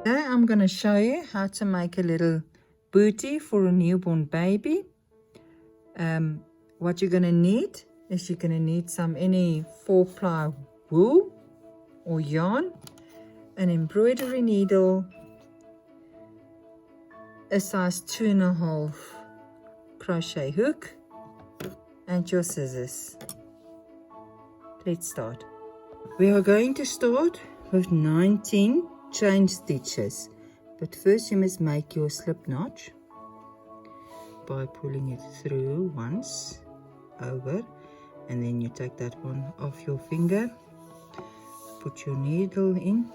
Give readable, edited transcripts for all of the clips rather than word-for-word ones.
Today I'm going to show you how to make a little bootie for a newborn baby. What you're going to need is you're going to need any 4-ply wool or yarn, an embroidery needle, a size 2.5 crochet hook, and your scissors. Let's start. We are going to start with 19 chain stitches, but first you must make your slip notch by pulling it through once over, and then you take that one off your finger, put your needle in,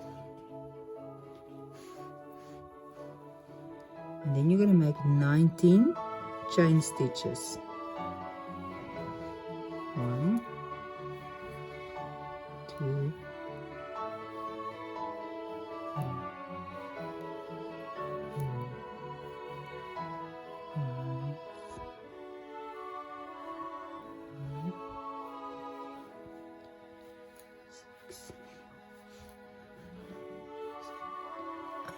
and then you're going to make 19 chain stitches. 1, 2,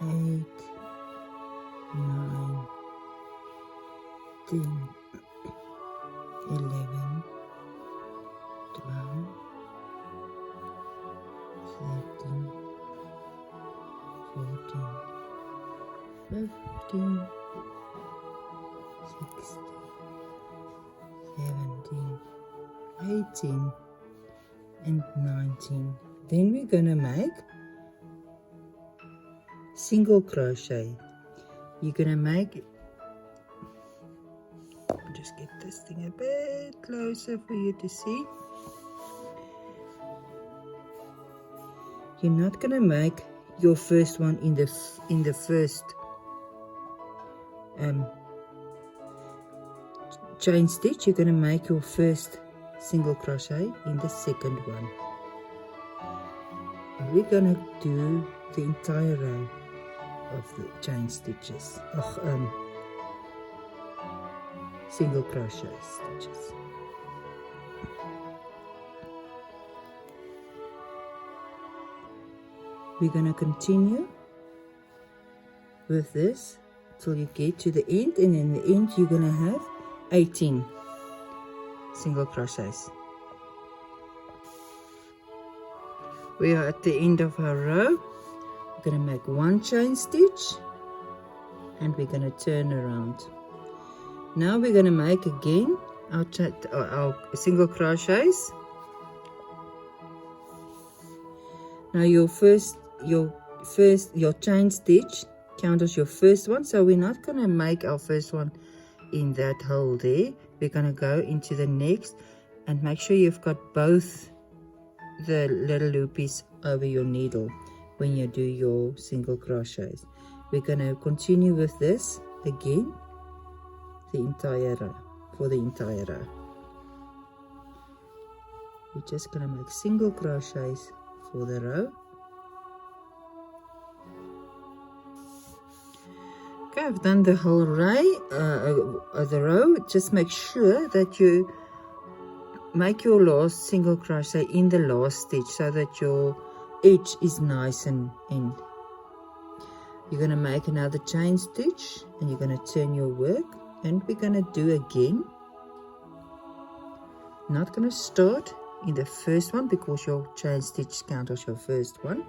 8, 9, 10, 11, 12, 13, 14, 15, 16, 17, 18, and 19. Then we're gonna make single crochet. You're gonna make, just get this thing a bit closer for you to see. You're not gonna make your first one in the first chain stitch. You're gonna make your first single crochet in the second one. And we're gonna do the entire row of the chain stitches, single crochet stitches. We're going to continue with this till you get to the end, and in the end you're going to have 18 single crochets. We are at the end of our row. We're going to make 1 chain stitch, and we're going to turn around. Now we're going to make again our single crochets. Now your chain stitch count as your first one, so we're not going to make our first one in that hole there. We're going to go into the next, and make sure you've got both the little loopies over your needle when you do your single crochets. We're going to continue with this again the entire row, for the entire row. We're just going to make single crochets for the row. Okay, I've done the whole the row. Just make sure that you make your last single crochet in the last stitch, so that your edge is nice and in. You're going to make another chain stitch, and you're going to turn your work, and we're going to do again. Not going to start in the first one because your chain stitch count as your first one.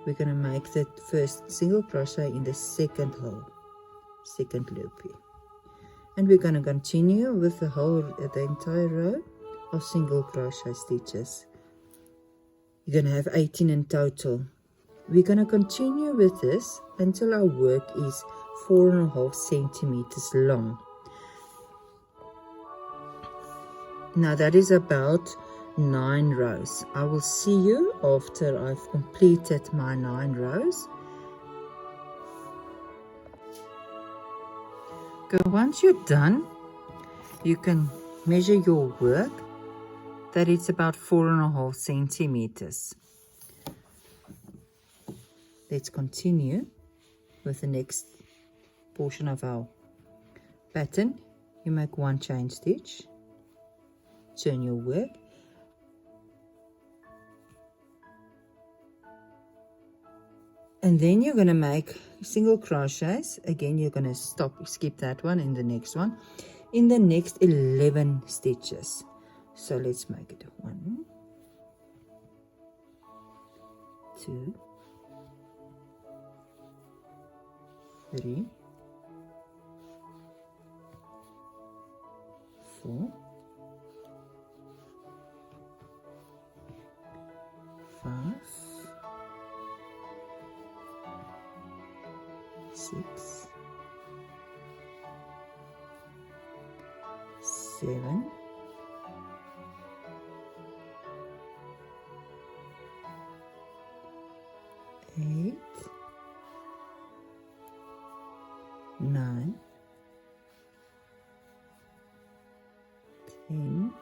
We're going to make the first single crochet in the second hole, second loopy, and we're going to continue with the entire row of single crochet stitches. You're going to have 18 in total. We're going to continue with this until our work is 4.5 centimeters long. Now that is about 9 rows. I will see you after I've completed my 9 rows. Okay, once you're done, you can measure your work, that it's about 4.5 centimeters. Let's continue with the next portion of our pattern. You make 1 chain stitch, turn your work, And then you're going to make single crochets. Again, you're going to skip that one in the next one. In the next 11 stitches. So let's make it 1, 2, 3, 4, 5, 6, 7, 8, 9, 10,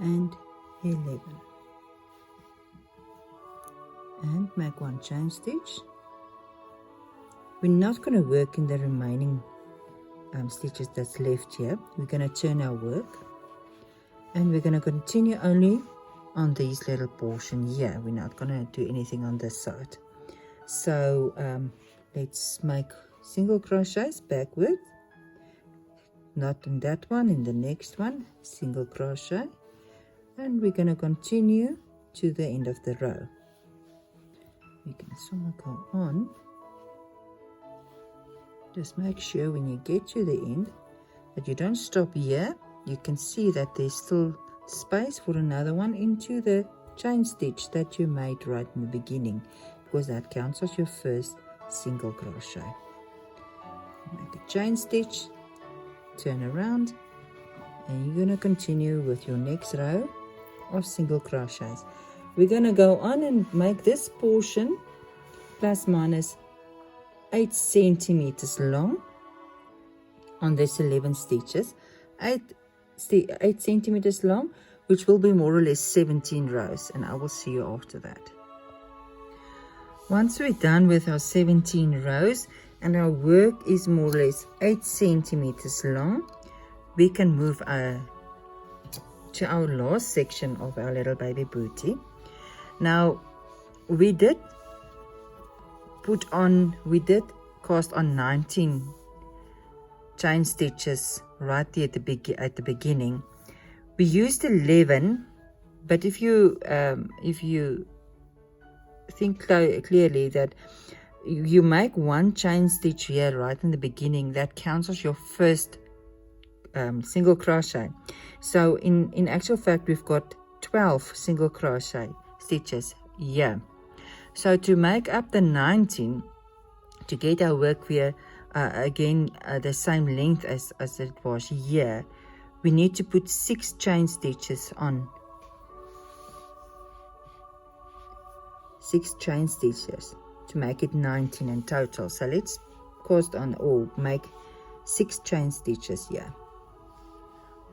and 11. And make 1 chain stitch. We're not going to work in the remaining stitches that's left here. We're going to turn our work, and we're going to continue only on these little portion here. We're not going to do anything on this side. So let's make single crochets backward, not in that one, in the next one, single crochet, and we're going to continue to the end of the row. We can somewhere go on. Just make sure when you get to the end that you don't stop here. You can see that there's still space for another one into the chain stitch that you made right in the beginning, because that counts as your first single crochet. Make a chain stitch, turn around, and you're going to continue with your next row of single crochets. We're going to go on and make this portion plus minus 8 centimeters long on this 11 stitches, 8 centimeters long, which will be more or less 17 rows, and I will see you after that. Once we're done with our 17 rows and our work is more or less 8 centimeters long, we can move to our last section of our little baby booty. Now we did cast on 19 chain stitches right there at the beginning. We used 11, but if you think clearly that you make 1 chain stitch here right in the beginning, that counts as your first single crochet. So in actual fact, we've got 12 single crochet stitches here. So to make up the 19, to get our work here again the same length as it was here, we need to put 6 chain stitches on. 6 chain stitches to make it 19 in total. So let's cast on or make 6 chain stitches here.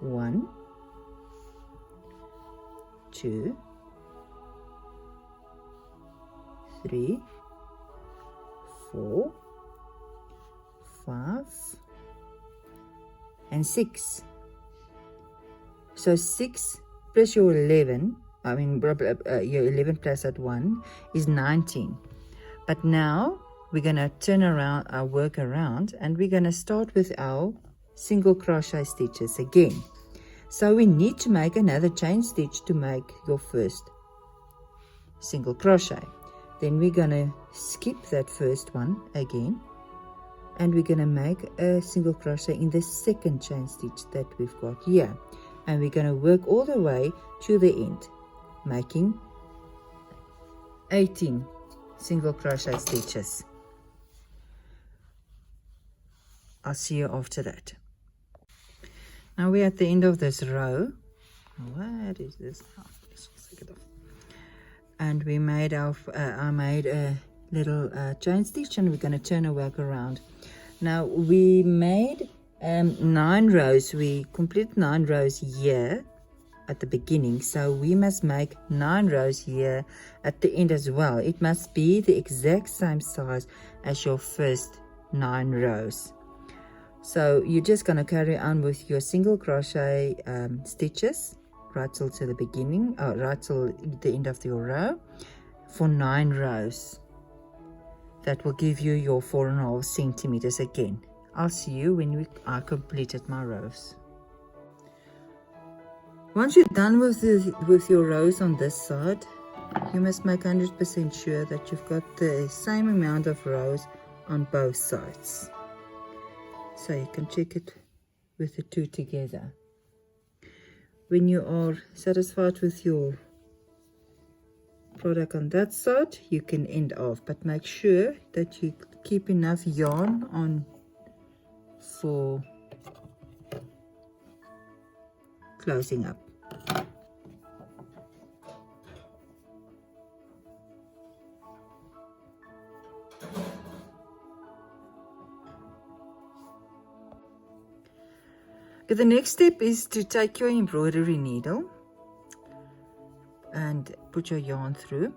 1, 2, 3, 4, 5, and 6. So 6 plus your 11, your 11 plus that 1 is 19. But now we're going to turn around our work around, and we're going to start with our single crochet stitches again. So we need to make another chain stitch to make your first single crochet. Then we're going to skip that first one again, and we're going to make a single crochet in the second chain stitch that we've got here, and we're going to work all the way to the end, making 18 single crochet stitches. I'll see you after that. Now we're at the end of this row. What is this? Let's take it off. And we made I made a little chain stitch, and we're going to turn our work around. Now we made 9 rows. We completed 9 rows here at the beginning, so we must make 9 rows here at the end as well. It must be the exact same size as your first 9 rows. So you're just going to carry on with your single crochet stitches right till to the beginning, right till the end of your row, for 9 rows. That will give you your 4.5 centimeters again. I'll see you when I completed my rows. Once you're done with your rows on this side, you must make 100% sure that you've got the same amount of rows on both sides. So you can check it with the two together. When you are satisfied with your product on that side, you can end off, but make sure that you keep enough yarn on for closing up. Okay, the next step is to take your embroidery needle and put your yarn through.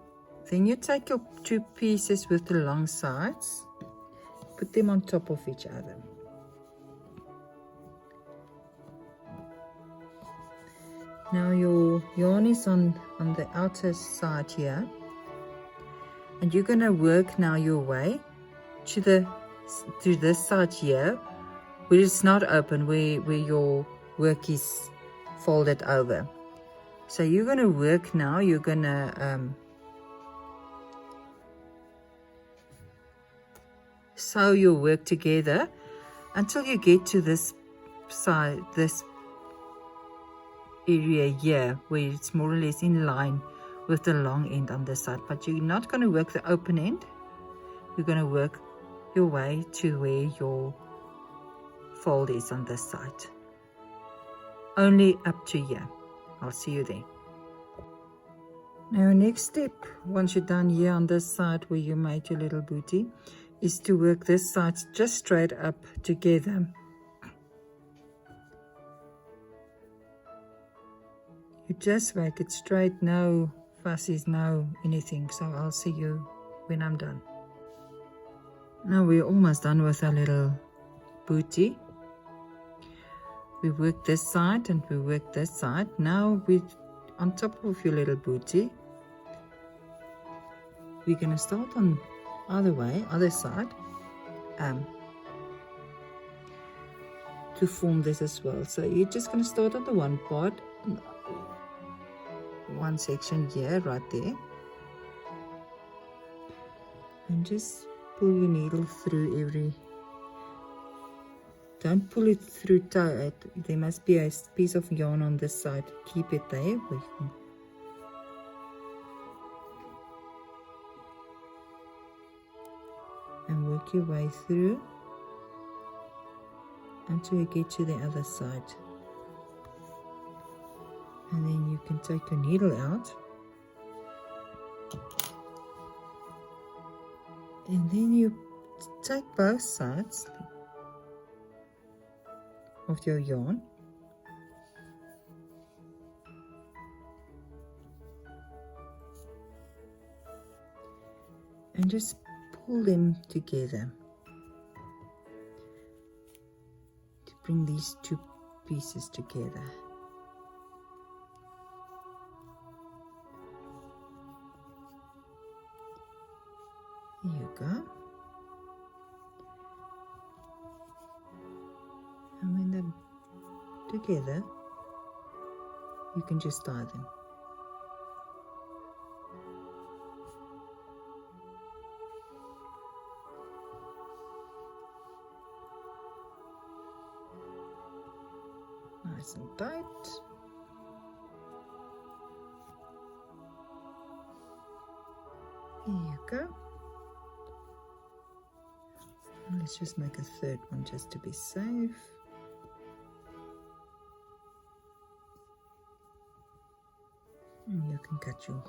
Then you take your 2 pieces with the long sides, put them on top of each other. Now your yarn is on the outer side here, and you're going to work now your way to this side here, where it's not open, where your work is folded over. So you're going to work now, you're going to sew your work together until you get to this side, this area here, where it's more or less in line with the long end on this side. But you're not going to work the open end, you're going to work your way to where your fold is on this side, only up to here. I'll see you there. Now next step, once you're done here on this side where you made your little booty, is to work this side just straight up together. You just make it straight, no fussies, no anything. So I'll see you when I'm done. Now we're almost done with our little booty. We work this side and we work this side. Now on top of your little booty, we're going to start on other side, to form this as well. So you're just going to start on the one part, one section here, right there, and just pull your needle through every. Don't pull it through tight. There must be a piece of yarn on this side. Keep it there. And work your way through until you get to the other side. And then you can take your needle out. And then you take both sides of your yarn and just pull them together to bring these 2 pieces together. Here you go. And when they're together, you can just tie them. Nice and tight. Here you go. And let's just make a third one just to be safe. And you can cut your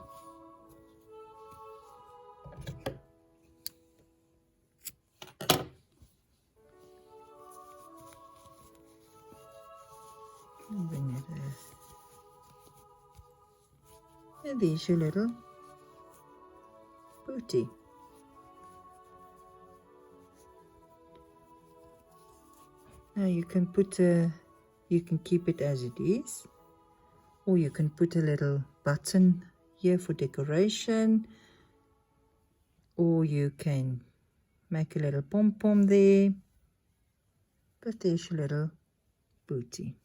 bring it there. And there's your little booty. Now you can keep it as it is, or you can put a little button here for decoration. or you can make a little pom-pom there, but there's your little booty.